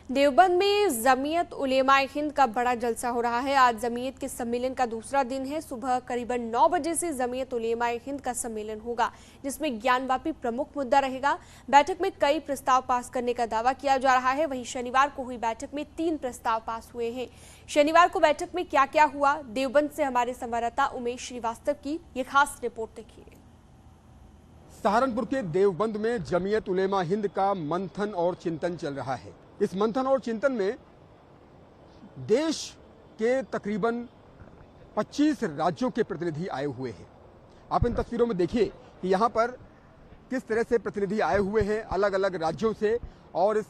देवबंद में जमीयत उलेमाए हिंद का बड़ा जलसा हो रहा है। आज जमीयत के सम्मेलन का दूसरा दिन है। सुबह करीबन 9 बजे से जमीयत उलेमाए हिंद का सम्मेलन होगा, जिसमें ज्ञानवापी प्रमुख मुद्दा रहेगा। बैठक में कई प्रस्ताव पास करने का दावा किया जा रहा है। वहीं शनिवार को हुई बैठक में 3 प्रस्ताव पास हुए हैं। शनिवार को बैठक में क्या क्या हुआ, देवबंद से हमारे संवाददाता उमेश श्रीवास्तव की ये खास रिपोर्ट देखिए। सहारनपुर के देवबंद में जमीयत उलेमा हिंद का मंथन और चिंतन चल रहा है। इस मंथन और चिंतन में देश के तकरीबन 25 राज्यों के प्रतिनिधि आए हुए हैं। आप इन तस्वीरों में देखिए कि यहाँ पर किस तरह से प्रतिनिधि आए हुए हैं अलग अलग राज्यों से और इस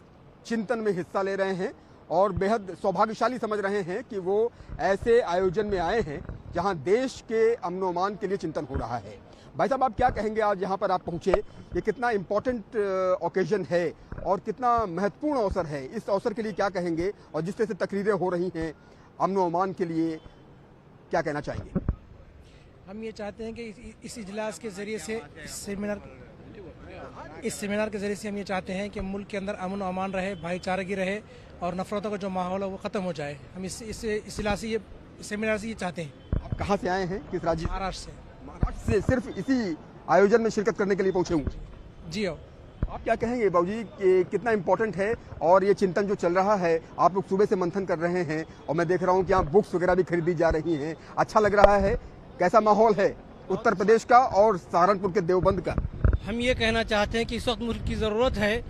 चिंतन में हिस्सा ले रहे हैं और बेहद सौभाग्यशाली समझ रहे हैं कि वो ऐसे आयोजन में आए हैं जहाँ देश के अमन व अमान के लिए चिंतन हो रहा है। भाई साहब, आप क्या कहेंगे, आज यहाँ पर आप पहुँचे, ये कितना इम्पोर्टेंट ओकेजन है और कितना महत्वपूर्ण अवसर है? इस अवसर के लिए क्या कहेंगे और जिस तरह से तकरीरें हो रही हैं अमन व अमान के लिए, क्या कहना चाहेंगे? हम ये चाहते हैं कि इस इजलास के जरिए से इस सेमिनार के जरिए से हम ये चाहते हैं कि मुल्क के अंदर अमन व अमान रहे, भाईचारगी रहे और नफरतों का जो माहौल है वो ख़त्म हो जाए। हम इस सेमिनार से ये चाहते हैं। आप कहाँ से आए हैं, किस राज्य? महाराष्ट्र से। महाराष्ट्र से सिर्फ इसी आयोजन में शिरकत करने के लिए पहुँचे हुए? जी हो। आप क्या कहेंगे बाबूजी कि कितना इम्पोर्टेंट है और ये चिंतन जो चल रहा है, आप लोग सुबह से मंथन कर रहे हैं और मैं देख रहा हूँ कि यहाँ बुक्स वगैरह भी खरीदी जा रही हैं, अच्छा लग रहा है। कैसा माहौल है उत्तर प्रदेश का और सहारनपुर के देवबंद का? हम ये कहना चाहते हैं कि इस वक्त मुल्क की ज़रूरत है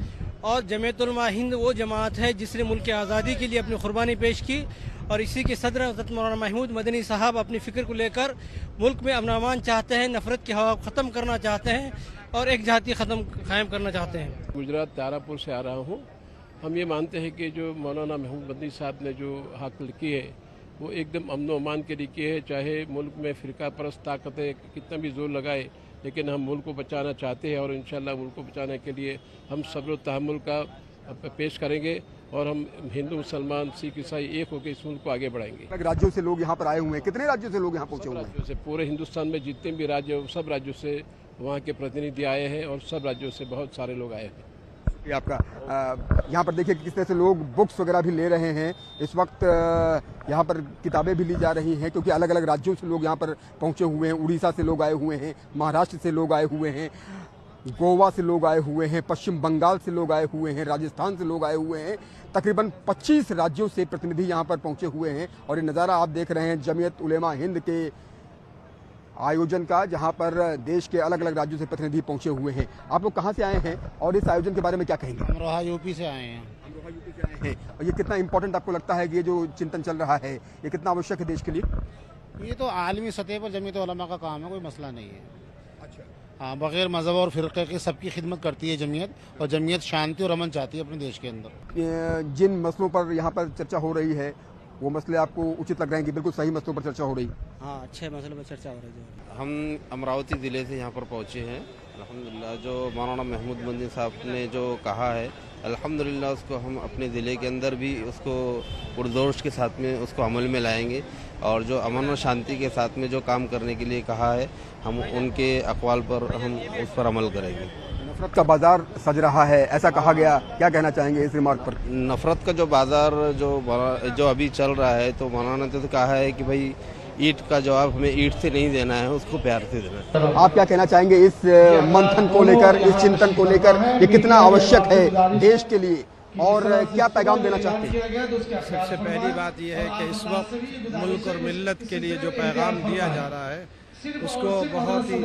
और जमीयत उलमा हिंद वो जमात है जिसने मुल्क की आज़ादी के लिए अपनी कुर्बानी पेश की और इसी के सदर हज़रत मौलाना महमूद मदनी साहब अपनी फ़िक्र को लेकर मुल्क में अमन अमान चाहते हैं, नफरत की हवा ख़त्म करना चाहते हैं और एक जाति कायम करना चाहते हैं। गुजरात तारापुर से आ रहा हूँ। हम ये मानते हैं कि जो मौलाना महमूद मदनी साहब ने जो हासिल की है वो एकदम अमन अमान के लिए की है। चाहे मुल्क में फ़िरका परस्त ताकतें कितना भी जोर लगाए, लेकिन हम मुल्क को बचाना चाहते हैं और इंशाल्लाह मुल्क को बचाने के लिए हम सब्र तहम्मुल का पेश करेंगे और हम हिंदू मुसलमान सिख ईसाई एक होकर इस मुल्क को आगे बढ़ाएंगे। राज्यों से लोग यहाँ पर आए हुए हैं, कितने राज्यों से लोग यहाँ पहुँचे हुए हैं? राज्यों से, पूरे हिंदुस्तान में जितने भी राज्य, सब राज्यों से वहाँ के प्रतिनिधि आए हैं और सब राज्यों से बहुत सारे लोग आए हैं। आपका यहाँ पर देखिए किस तरह से लोग बुक्स वगैरह भी ले रहे हैं। इस वक्त यहाँ पर किताबें भी ली जा रही हैं क्योंकि अलग अलग राज्यों से लोग यहाँ पर पहुँचे हुए हैं। उड़ीसा से लोग आए हुए हैं, महाराष्ट्र से लोग आए हुए हैं, गोवा से लोग आए हुए हैं, पश्चिम बंगाल से लोग आए हुए हैं, राजस्थान से लोग आए हुए हैं। तकरीबन 25 राज्यों से प्रतिनिधि यहाँ पर पहुँचे हुए हैं और ये नज़ारा आप देख रहे हैं जमीयत उलेमा हिंद के आयोजन का, जहां पर देश के अलग अलग राज्यों से प्रतिनिधि पहुंचे हुए हैं। आप लोग कहां से आए हैं और इस आयोजन के बारे में क्या कहेंगे? अमरोहा यूपी से आए हैं। अमरोहा यूपी से आए हैं। और ये कितना इंपॉर्टेंट आपको लगता है कि ये जो चिंतन चल रहा है ये कितना आवश्यक है देश के लिए? ये तो आलमी सतह पर जमीयत उलमा का काम है, कोई मसला नहीं है। अच्छा। हाँ, बगैर मजहब और फ़िरक़े के सबकी खिदमत करती है जमीयत और जमीयत शांति और अमन चाहती है अपने देश के अंदर। जिन मसलों पर यहाँ पर चर्चा हो रही है वो मसले आपको उचित लग रहे हैं कि बिल्कुल सही मसलों पर चर्चा हो रही? हाँ, अच्छे मसलों पर चर्चा हो रही है। हम अमरावती ज़िले से यहाँ पर पहुँचे हैं। अल्हम्दुलिल्लाह जो मौलाना महमूद मदनी साहब ने जो कहा है, अल्हम्दुलिल्लाह उसको हम अपने ज़िले के अंदर भी उसको पुरजोश के साथ में उसको अमल में लाएंगे और जो अमन और शांति के साथ में जो काम करने के लिए कहा है हम उनके अक़वाल पर हम उस पर अमल करेंगे। नफरत का बाजार सज रहा है ऐसा कहा गया, क्या कहना चाहेंगे इस रिमार्क पर? नफरत का जो बाजार जो अभी चल रहा है, तो मौलाना ने तो कहा है कि भाई ईंट का जवाब हमें ईंट से नहीं देना है, उसको प्यार से देना है। आप क्या कहना चाहेंगे इस मंथन को लेकर, इस चिंतन को लेकर? ये कितना आवश्यक है देश के लिए और क्या पैगाम देना चाहते हैं? सबसे पहली बात यह है कि इस वक्त मुल्क और मिल्लत के लिए जो पैगाम दिया जा रहा है उसको बहुत ही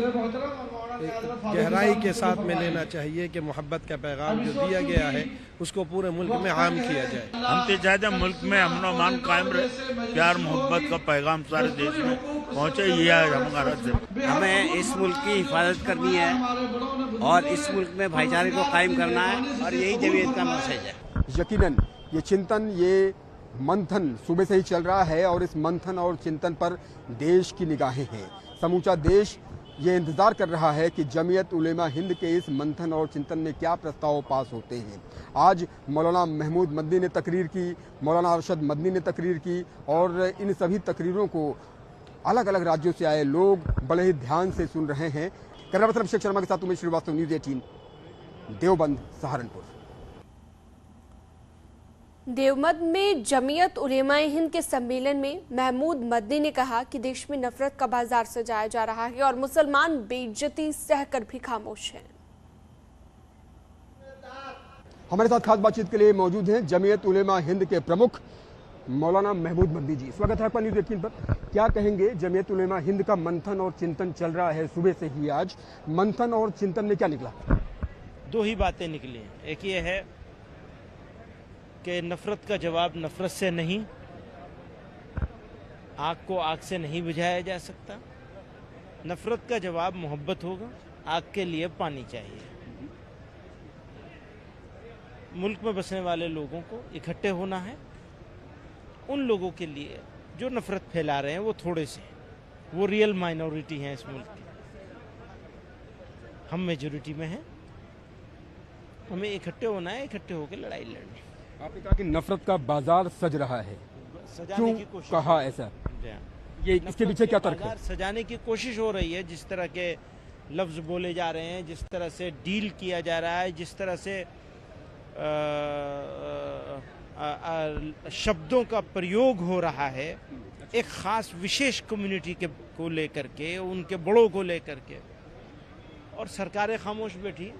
गहराई के साथ में लेना चाहिए कि मोहब्बत का पैगाम जो दिया गया है उसको पूरे मुल्क में आम किया जाए। हम तो चाहते हैं मुल्क में अमन और अमान कायम रहे, प्यार मोहब्बत का पैगाम सारे देश में पहुँचे, ये है हमारा से। हमें इस मुल्क की हिफाजत करनी है और इस मुल्क में भाईचारे को कायम करना है और यही जमीयत का मैसेज है। यकीनन ये चिंतन, ये मंथन सुबह से ही चल रहा है और इस मंथन और चिंतन पर देश की निगाहें हैं। समूचा देश ये इंतज़ार कर रहा है कि जमीयत उलेमा हिंद के इस मंथन और चिंतन में क्या प्रस्ताव पास होते हैं। आज मौलाना महमूद मदनी ने तकरीर की, मौलाना अरशद मदनी ने तकरीर की और इन सभी तकरीरों को अलग अलग राज्यों से आए लोग बड़े ही ध्यान से सुन रहे हैं। कैमरा पर्सन अभिषेक शर्मा के साथ उमेश श्रीवास्तव, न्यूज़ 18, देवबंद, सहारनपुर। देवबंद में जमीयत उलेमाए हिंद के सम्मेलन में महमूद मदनी ने कहा कि देश में नफरत का बाजार सजाया जा रहा है और मुसलमान बेइज्जती सहकर भी खामोश हैं। हमारे साथ खास बातचीत के लिए मौजूद हैं जमीयत उलेमा हिंद के प्रमुख मौलाना महमूद मदनी जी। स्वागत है आपका न्यूज़ 18 पर। क्या कहेंगे, जमीयत उलेमा हिंद का मंथन और चिंतन चल रहा है सुबह से ही, आज मंथन और चिंतन में क्या निकला? दो ही बातें निकली हैं। एक ये है कि नफरत का जवाब नफरत से नहीं, आग को आग से नहीं बुझाया जा सकता। नफरत का जवाब मोहब्बत होगा। आग के लिए पानी चाहिए। मुल्क में बसने वाले लोगों को इकट्ठे होना है। उन लोगों के लिए जो नफरत फैला रहे हैं वो थोड़े से हैं, वो रियल माइनॉरिटी हैं इस मुल्क की। हम मेजॉरिटी में हैं। हमें इकट्ठे होना है, इकट्ठे होकर लड़ाई लड़नी। आपने कहा कि नफरत का बाजार सज रहा है, सजाने की कोशिश कहा ऐसा? ये इसके पीछे क्या तर्क है? सजाने की कोशिश हो रही है। जिस तरह के लफ्ज बोले जा रहे हैं, जिस तरह से डील किया जा रहा है, जिस तरह से शब्दों का प्रयोग हो रहा है एक खास विशेष कम्युनिटी के को लेकर के, उनके बड़ों को लेकर के, और सरकारें खामोश बैठी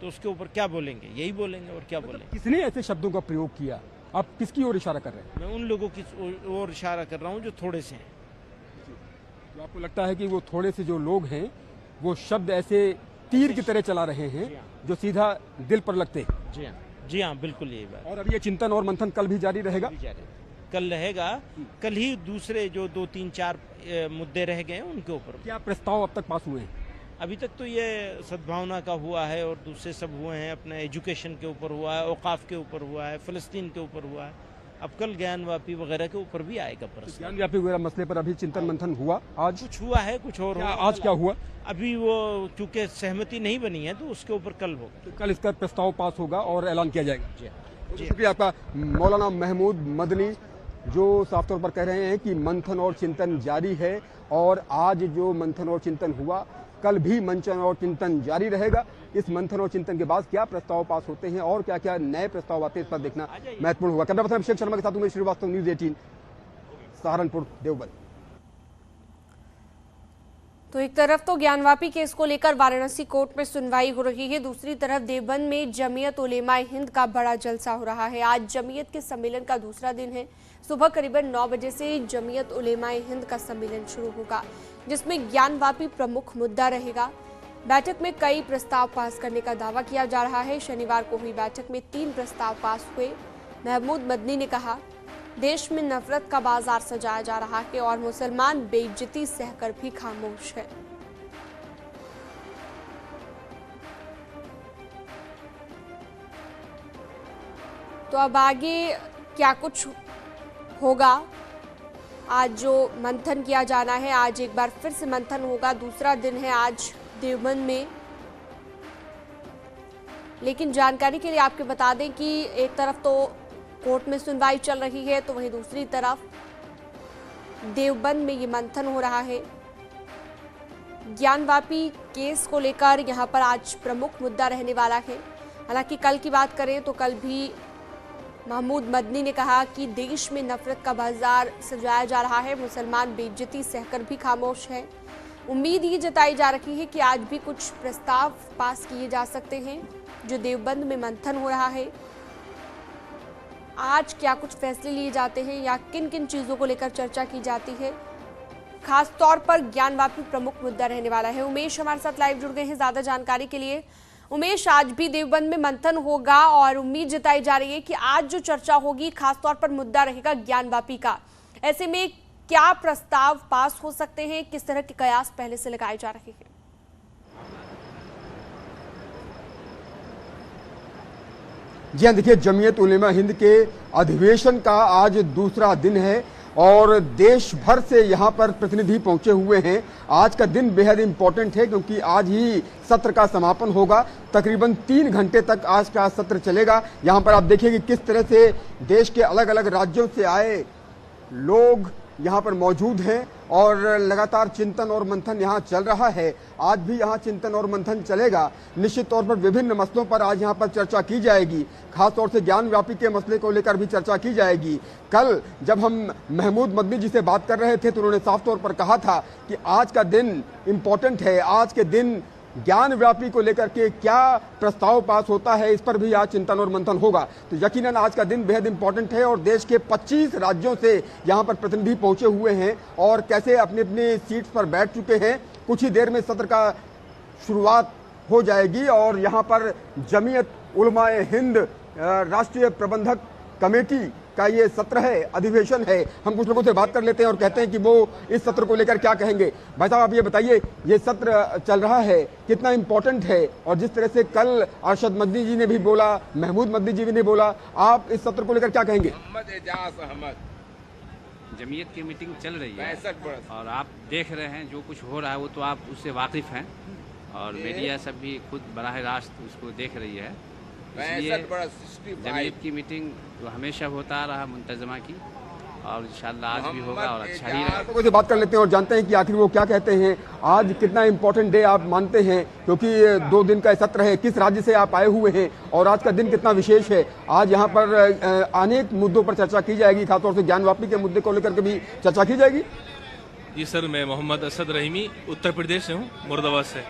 तो उसके ऊपर क्या बोलेंगे? यही बोलेंगे और क्या बोलेंगे। किसने ऐसे शब्दों का प्रयोग किया? आप किसकी ओर इशारा कर रहे हैं? मैं उन लोगों की ओर इशारा कर रहा हूं जो थोड़े से हैं। तो आपको लगता है कि वो थोड़े से जो लोग हैं वो शब्द ऐसे तीर की तरह चला रहे हैं जो सीधा दिल पर लगते? जी हाँ, बिल्कुल यही बात। और अब ये चिंतन और मंथन कल भी जारी रहेगा? कल रहेगा। कल ही दूसरे जो 2-3-4 मुद्दे रह गए हैं उनके ऊपर क्या प्रस्ताव अब तक पास हुए हैं? अभी तक तो ये सद्भावना का हुआ है और दूसरे सब हुए हैं। अपने एजुकेशन के ऊपर हुआ है, औकाफ के ऊपर हुआ है, फ़लस्तीन के ऊपर हुआ है। अब कल ज्ञानवापी वगैरह के ऊपर भी आएगा प्रस्ताव। ज्ञानवापी वगैरह मसले पर अभी चिंतन मंथन हुआ? आज कुछ हुआ है, कुछ और हुआ। आज क्या हुआ? अभी वो चूंकि सहमति नहीं बनी है तो उसके ऊपर कल होगा। तो कल इसका प्रस्ताव पास होगा और ऐलान किया जाएगा। जी शुक्रिया आपका मौलाना महमूद मदनी, जो साफ तौर पर कह रहे हैं कि मंथन और चिंतन जारी है और आज जो मंथन और चिंतन हुआ कल भी मंथन और चिंतन जारी रहेगा। इस मंथन और चिंतन के बाद क्या प्रस्ताव पास होते हैं और क्या क्या नए प्रस्ताव आते हैं, इस पर देखना महत्वपूर्ण होगा। कैमरा पर्सन अभिषेक शर्मा के साथ उमेश श्रीवास्तव, न्यूज़ 18 सहारनपुर देवबंद। तो एक तरफ तो ज्ञानवापी केस को लेकर वाराणसी कोर्ट में सुनवाई हो रही है, दूसरी तरफ देवबंद में जमीयत उलेमाए हिंद का बड़ा जलसा हो रहा है। आज जमीयत के सम्मेलन का दूसरा दिन है। सुबह करीबन 9 बजे से जमीयत उलेमाए हिंद का सम्मेलन शुरू होगा, जिसमें ज्ञानवापी प्रमुख मुद्दा रहेगा। बैठक में कई प्रस्ताव पास करने का दावा किया जा रहा है। शनिवार को हुई बैठक में 3 प्रस्ताव पास हुए। महमूद मदनी ने कहा, देश में नफरत का बाजार सजाया जा रहा है और मुसलमान बेइज्जती सहकर भी खामोश है। तो अब आगे क्या कुछ होगा? आज जो मंथन किया जाना है, आज एक बार फिर से मंथन होगा। दूसरा दिन है आज देवबंद में। लेकिन जानकारी के लिए आपको बता दें कि एक तरफ तो कोर्ट में सुनवाई चल रही है, तो वहीं दूसरी तरफ देवबंद में ये मंथन हो रहा है। ज्ञानवापी केस को लेकर यहां पर आज प्रमुख मुद्दा रहने वाला है। हालांकि कल की बात करें तो कल भी महमूद मदनी ने कहा कि देश में नफरत का बाजार सजाया जा रहा है, मुसलमान बेइज्जती सहकर भी खामोश है। उम्मीद ये जताई जा रही है कि आज भी कुछ प्रस्ताव पास किए जा सकते हैं। जो देवबंद में मंथन हो रहा है, आज क्या कुछ फैसले लिए जाते हैं या किन किन चीजों को लेकर चर्चा की जाती है, खास तौर पर ज्ञानवापी प्रमुख मुद्दा रहने वाला है। उमेश हमारे साथ लाइव जुड़ गए हैं ज्यादा जानकारी के लिए। उमेश, आज भी देवबंद में मंथन होगा और उम्मीद जताई जा रही है कि आज जो चर्चा होगी खासतौर पर मुद्दा रहेगा ज्ञानवापी का। ऐसे में क्या प्रस्ताव पास हो सकते हैं, किस तरह के कयास पहले से लगाए जा रहे हैं? जी हाँ, देखिए, जमीयत उलेमा हिंद के अधिवेशन का आज दूसरा दिन है और देश भर से यहाँ पर प्रतिनिधि पहुंचे हुए हैं। आज का दिन बेहद इंपॉर्टेंट है क्योंकि आज ही सत्र का समापन होगा। तकरीबन 3 घंटे तक आज का सत्र चलेगा। यहाँ पर आप देखिए कि किस तरह से देश के अलग अलग राज्यों से आए लोग यहाँ पर मौजूद हैं और लगातार चिंतन और मंथन यहाँ चल रहा है। आज भी यहाँ चिंतन और मंथन चलेगा। निश्चित तौर पर विभिन्न मसलों पर आज यहाँ पर चर्चा की जाएगी। खासतौर से ज्ञान व्यापी के मसले को लेकर भी चर्चा की जाएगी। कल जब हम महमूद मदनी जी से बात कर रहे थे तो उन्होंने साफ तौर पर कहा था कि आज का दिन इम्पोर्टेंट है, आज के दिन ज्ञान व्यापी को लेकर के क्या प्रस्ताव पास होता है इस पर भी आज चिंतन और मंथन होगा। तो यकीनन आज का दिन बेहद इंपॉर्टेंट है और देश के 25 राज्यों से यहाँ पर प्रतिनिधि पहुंचे हुए हैं और कैसे अपनी अपनी सीट्स पर बैठ चुके हैं। कुछ ही देर में सत्र का शुरुआत हो जाएगी और यहाँ पर जमीयत उलमाए हिंद राष्ट्रीय प्रबंधक कमेटी का ये सत्र है, अधिवेशन है। हम कुछ लोगों से बात कर लेते हैं और कहते हैं कि वो इस सत्र को लेकर क्या कहेंगे। भाई साहब, आप ये बताइए, ये सत्र चल रहा है, कितना इम्पोर्टेंट है? और जिस तरह से कल अरशद मदनी जी ने भी बोला, महमूद मदनी जी ने बोला, आप इस सत्र को लेकर क्या कहेंगे? जमीयत की मीटिंग चल रही है और आप देख रहे हैं जो कुछ हो रहा है वो तो आप उससे वाकिफ हैं और मीडिया सब भी खुद बराह रास्त उसको देख रही है। इसलिए जमीयत की मीटिंग तो हमेशा होता रहा मुंतजमा की और इंशाल्लाह आज भी होगा और अच्छा ही रहेगा। लोगों से बात कर लेते हैं और जानते हैं कि आखिर वो क्या कहते हैं। आज कितना इम्पोर्टेंट डे आप मानते हैं, क्योंकि 2 दिन का सत्र है। किस राज्य से आप आए हुए हैं और आज का दिन कितना विशेष है? आज यहाँ पर अनेक मुद्दों पर चर्चा की जाएगी, खासतौर से ज्ञान व्यापी के मुद्दे को लेकर के भी चर्चा की जाएगी। जी सर, मैं मोहम्मद असद रहीमी उत्तर प्रदेश से हूँ, मुरादाबाद से।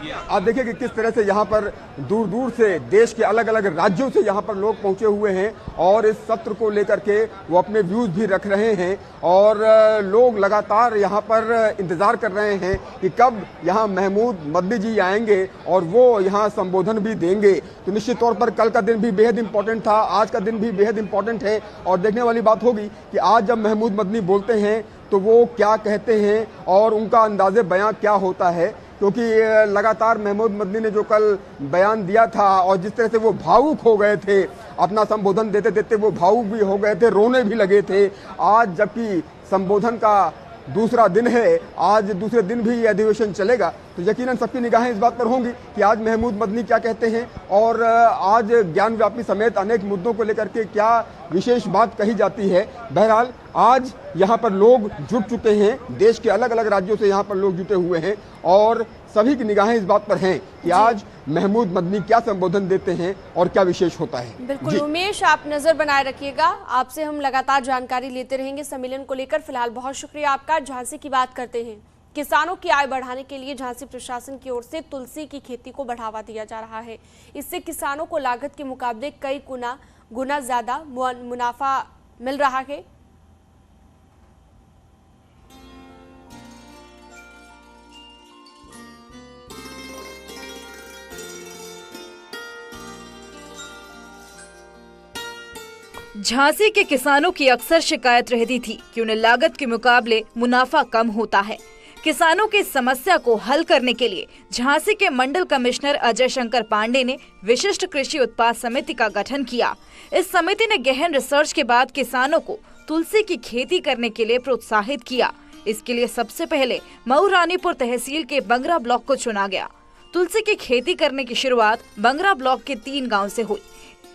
आप देखिए कि किस तरह से यहाँ पर दूर दूर से देश के अलग अलग राज्यों से यहाँ पर लोग पहुँचे हुए हैं और इस सत्र को लेकर के वो अपने व्यूज़ भी रख रहे हैं और लोग लगातार यहाँ पर इंतज़ार कर रहे हैं कि कब यहाँ महमूद मदनी जी आएंगे और वो यहाँ संबोधन भी देंगे। तो निश्चित तौर पर कल का दिन भी बेहद इंपॉर्टेंट था, आज का दिन भी बेहद इंपॉर्टेंट है और देखने वाली बात होगी कि आज जब महमूद मदनी बोलते हैं तो वो क्या कहते हैं और उनका अंदाज़े बयां क्या होता है। क्योंकि लगातार महमूद मदनी ने जो कल बयान दिया था और जिस तरह से वो भावुक हो गए थे, अपना संबोधन देते देते वो भावुक भी हो गए थे, रोने भी लगे थे। आज जबकि संबोधन का दूसरा दिन है, आज दूसरे दिन भी ये अधिवेशन चलेगा, तो यकीनन सबकी निगाहें इस बात पर होंगी कि आज महमूद मदनी क्या कहते हैं और आज ज्ञान व्यापी समेत अनेक मुद्दों को लेकर के क्या विशेष बात कही जाती है। बहरहाल आज यहाँ पर लोग जुट चुके हैं, देश के अलग अलग राज्यों से यहाँ पर लोग जुटे हुए हैं और सभी की निगाहें इस बात पर हैं कि आज महमूद मदनी क्या संबोधन देते हैं और क्या विशेष होता है। बिल्कुल उमेश, आप नजर बनाए रखिएगा, आपसे हम लगातार जानकारी लेते रहेंगे सम्मेलन को लेकर। फिलहाल बहुत शुक्रिया आपका। झांसी की बात करते हैं। किसानों की आय बढ़ाने के लिए झांसी प्रशासन की ओर से तुलसी की खेती को बढ़ावा दिया जा रहा है। इससे किसानों को लागत के मुकाबले कई गुना ज्यादा मुनाफा मिल रहा है। झांसी के किसानों की अक्सर शिकायत रहती थी कि उन्हें लागत के मुकाबले मुनाफा कम होता है। किसानों की समस्या को हल करने के लिए झांसी के मंडल कमिश्नर अजय शंकर पांडे ने विशिष्ट कृषि उत्पाद समिति का गठन किया। इस समिति ने गहन रिसर्च के बाद किसानों को तुलसी की खेती करने के लिए प्रोत्साहित किया। इसके लिए सबसे पहले मऊ रानीपुर तहसील के बंगरा ब्लॉक को चुना गया। तुलसी की खेती करने की शुरुआत बंगरा ब्लॉक के 3 गाँव से हुई।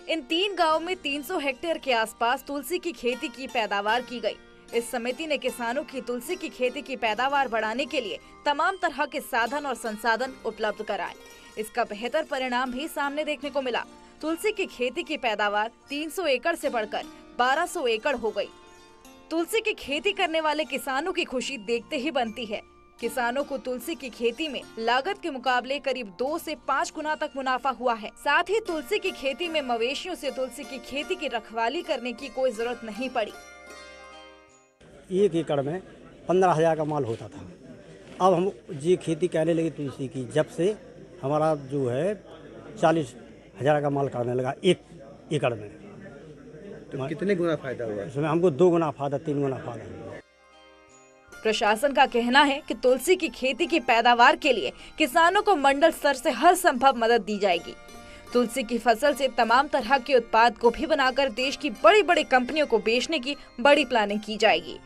इन 3 गाँव में 300 हेक्टेयर के आसपास तुलसी की खेती की पैदावार की गई। इस समिति ने किसानों की तुलसी की खेती की पैदावार बढ़ाने के लिए तमाम तरह के साधन और संसाधन उपलब्ध कराए। इसका बेहतर परिणाम भी सामने देखने को मिला। तुलसी की खेती की पैदावार 300 एकड़ से बढ़कर 1200 एकड़ हो गई। तुलसी की खेती करने वाले किसानों की खुशी देखते ही बनती है। किसानों को तुलसी की खेती में लागत के मुकाबले करीब 2 से 5 गुना तक मुनाफा हुआ है। साथ ही तुलसी की खेती में मवेशियों से तुलसी की खेती की रखवाली करने की कोई जरूरत नहीं पड़ी। 1 एकड़ में 15,000 का माल होता था। अब हम ये खेती करने लगे तुलसी की, जब से हमारा जो है 40,000 का माल करने लगा 1 एकड़ में। तो कितने गुना फायदा हुआ? इसमें हमको 2 गुना फायदा, 3 गुना फायदा। प्रशासन का कहना है कि तुलसी की खेती की पैदावार के लिए किसानों को मंडल स्तर से हर संभव मदद दी जाएगी। तुलसी की फसल से तमाम तरह के उत्पाद को भी बनाकर देश की बड़ी बड़ी कंपनियों को बेचने की बड़ी प्लानिंग की जाएगी।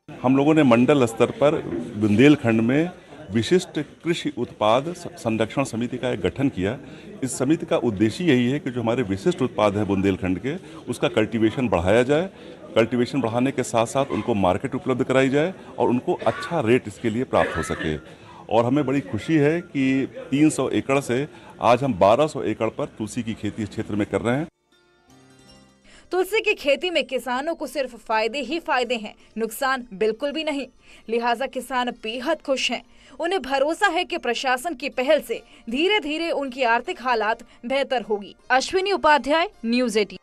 हम लोगों ने मंडल स्तर पर बुंदेलखंड में विशिष्ट कृषि उत्पाद संरक्षण समिति का एक गठन किया। इस समिति का उद्देश्य यही है कि जो हमारे विशिष्ट उत्पाद हैं बुंदेलखंड के, उसका कल्टीवेशन बढ़ाया जाए, कल्टीवेशन बढ़ाने के साथ साथ उनको मार्केट उपलब्ध कराई जाए और उनको अच्छा रेट इसके लिए प्राप्त हो सके। और हमें बड़ी खुशी है कि 300 एकड़ से आज हम 1200 एकड़ पर तुलसी की खेती इस क्षेत्र में कर रहे हैं। तुलसी की खेती में किसानों को सिर्फ फायदे ही फायदे हैं, नुकसान बिल्कुल भी नहीं। लिहाजा किसान बेहद खुश हैं। उन्हें भरोसा है कि प्रशासन की पहल से धीरे धीरे उनकी आर्थिक हालात बेहतर होगी। अश्विनी उपाध्याय, न्यूज़ 18।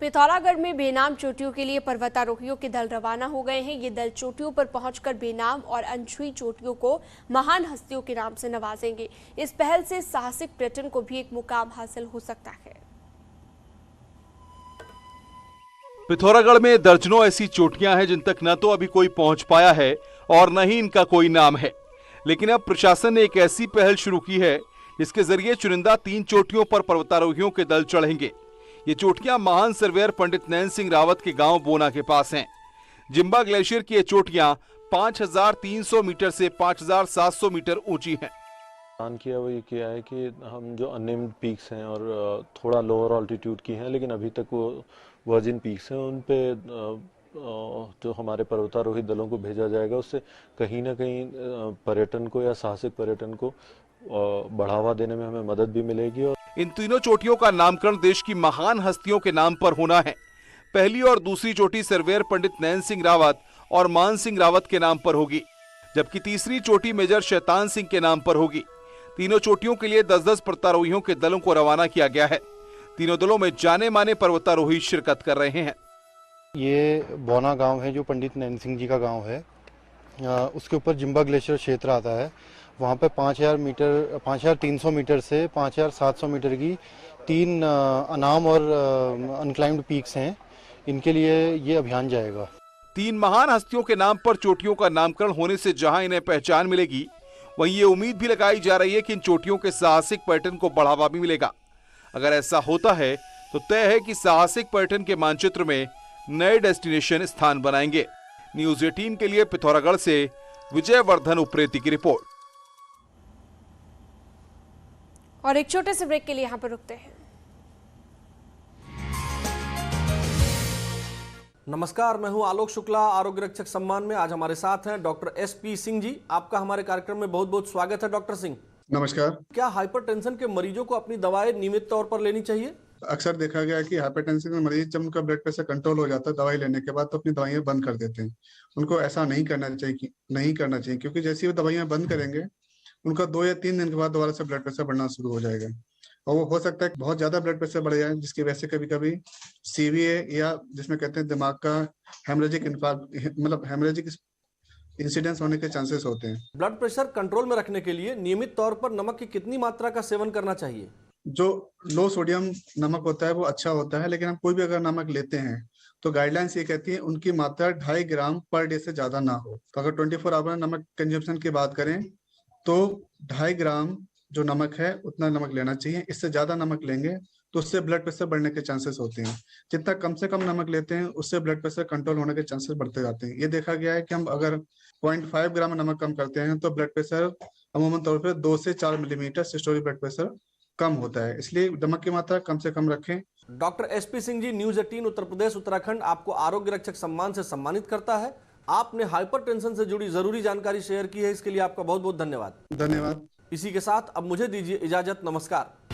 पिथौरागढ़ में बेनाम चोटियों के लिए पर्वतारोहियों के दल रवाना हो गए हैं। ये दल चोटियों पर पहुंचकर बेनाम और अनछुई चोटियों को महान हस्तियों के नाम से नवाजेंगे। इस पहल से साहसिक पर्यटन को भी एक मुकाम हासिल हो सकता है। पिथौरागढ़ में दर्जनों ऐसी चोटियां हैं जिन तक न तो अभी कोई पहुंच पाया है और न ही इनका कोई नाम है। लेकिन अब प्रशासन ने एक ऐसी पहल शुरू की है जिसके जरिए चुनिंदा 3 चोटियों पर पर्वतारोहियों के दल चढ़ेंगे। ये चोटियां महान सर्वेयर पंडित नैन सिंह रावत के गांव बोना के पास हैं। जिम्बा ग्लेशियर की ये चोटियां 5300 मीटर से 5700 मीटर ऊंची हैं। किया वो ये किया है कि हम जो अननेम्ड पीक्स हैं और थोड़ा लोअर ऑल्टीट्यूड की हैं, लेकिन अभी तक वो वर्जिन पीक्स हैं, उन पे जो हमारे पर्वतारोही दलों को भेजा जाएगा, उससे कहीं ना कहीं पर्यटन को या साहसिक पर्यटन को बढ़ावा देने में हमें मदद भी मिलेगी। और इन तीनों चोटियों का नामकरण देश की महान हस्तियों के नाम पर होना है। पहली और दूसरी चोटी सर्वेयर पंडित नैन सिंह रावत और मान सिंह रावत के नाम पर होगी, जबकि तीसरी चोटी मेजर शैतान सिंह के नाम पर होगी। तीनों चोटियों के लिए 10-10 पर्वतारोहियों के दलों को रवाना किया गया है। तीनों दलों में जाने माने पर्वतारोही शिरकत कर रहे हैं। ये बोना गांव है जो पंडित नैन सिंह जी का गांव है। उसके ऊपर जिम्बा ग्लेशियर क्षेत्र आता है। वहाँ पे 5300 मीटर से 5700 मीटर की 3 अनाम और अनक्लाइम्ड पीक्स हैं। इनके लिए ये अभियान जाएगा। 3 महान हस्तियों के नाम पर चोटियों का नामकरण होने से जहां इन्हें पहचान मिलेगी, वहीं ये उम्मीद भी लगाई जा रही है कि इन चोटियों के साहसिक पर्यटन को बढ़ावा भी मिलेगा। अगर ऐसा होता है तो तय है कि साहसिक पर्यटन के मानचित्र में नए डेस्टिनेशन स्थान बनाएंगे। न्यूज़ 18 के लिए पिथौरागढ़ से विजयवर्धन उप्रेती की रिपोर्ट। और एक छोटे से ब्रेक के लिए यहाँ पर रुकते हैं। नमस्कार, मैं हूं आलोक शुक्ला। आरोग्य रक्षक सम्मान में आज हमारे साथ हैं डॉक्टर SP सिंह जी। आपका हमारे कार्यक्रम में बहुत बहुत स्वागत है डॉक्टर सिंह। नमस्कार। क्या हाइपरटेंशन के मरीजों को अपनी दवाएं नियमित तौर पर लेनी चाहिए? अक्सर देखा गया है कि हाइपरटेंशन के मरीज जब उनका ब्लड प्रेशर कंट्रोल हो जाता है दवाई लेने के बाद, तो अपनी दवाइयां बंद कर देते हैं। उनको ऐसा नहीं करना चाहिए क्योंकि जैसे वो दवाइयां बंद करेंगे, उनका 2 या 3 दिन के बाद दोबारा से ब्लड प्रेशर बढ़ना शुरू हो जाएगा। और वो हो सकता है कि बहुत ज्यादा ब्लड प्रेशर बढ़ जाए, जिसकी वजह से कभी कभी CVA या जिसमें कहते हैं दिमाग का हेमरेजिक इन्फार्क्ट, मतलब हेमरेजिक इंसिडेंस होने के चांसेस होते हैं। ब्लड प्रेशर कंट्रोल में रखने के लिए नियमित तौर पर नमक की कितनी मात्रा का सेवन करना चाहिए? जो लो सोडियम नमक होता है वो अच्छा होता है, लेकिन हम कोई भी अगर नमक लेते हैं तो गाइडलाइंस ये कहती है उनकी मात्रा 2.5 ग्राम पर डे से ज्यादा ना हो। तो अगर 24 आवर नमक कंजम्पशन की बात करें तो 2.5 ग्राम जो नमक है उतना नमक लेना चाहिए। इससे ज्यादा नमक लेंगे तो उससे ब्लड प्रेशर बढ़ने के चांसेस होते हैं। जितना कम से कम नमक लेते हैं उससे ब्लड प्रेशर कंट्रोल होने के चांसेस बढ़ते जाते हैं। ये देखा गया है कि हम अगर 0.5 ग्राम नमक कम करते हैं तो ब्लड प्रेशर अमूमन तौर पर 2 से 4 मिलीमीटर सिस्टोलिक ब्लड प्रेशर कम होता है। इसलिए नमक की मात्रा कम से कम रखें। Doctor SP Singh ji, news 18 Uttar Pradesh Uttarakhand आपको आरोग्य रक्षक सम्मान से सम्मानित करता है। आपने हाइपरटेंशन से जुड़ी जरूरी जानकारी शेयर की है, इसके लिए आपका बहुत बहुत धन्यवाद। धन्यवाद। इसी के साथ अब मुझे दीजिए इजाजत। नमस्कार।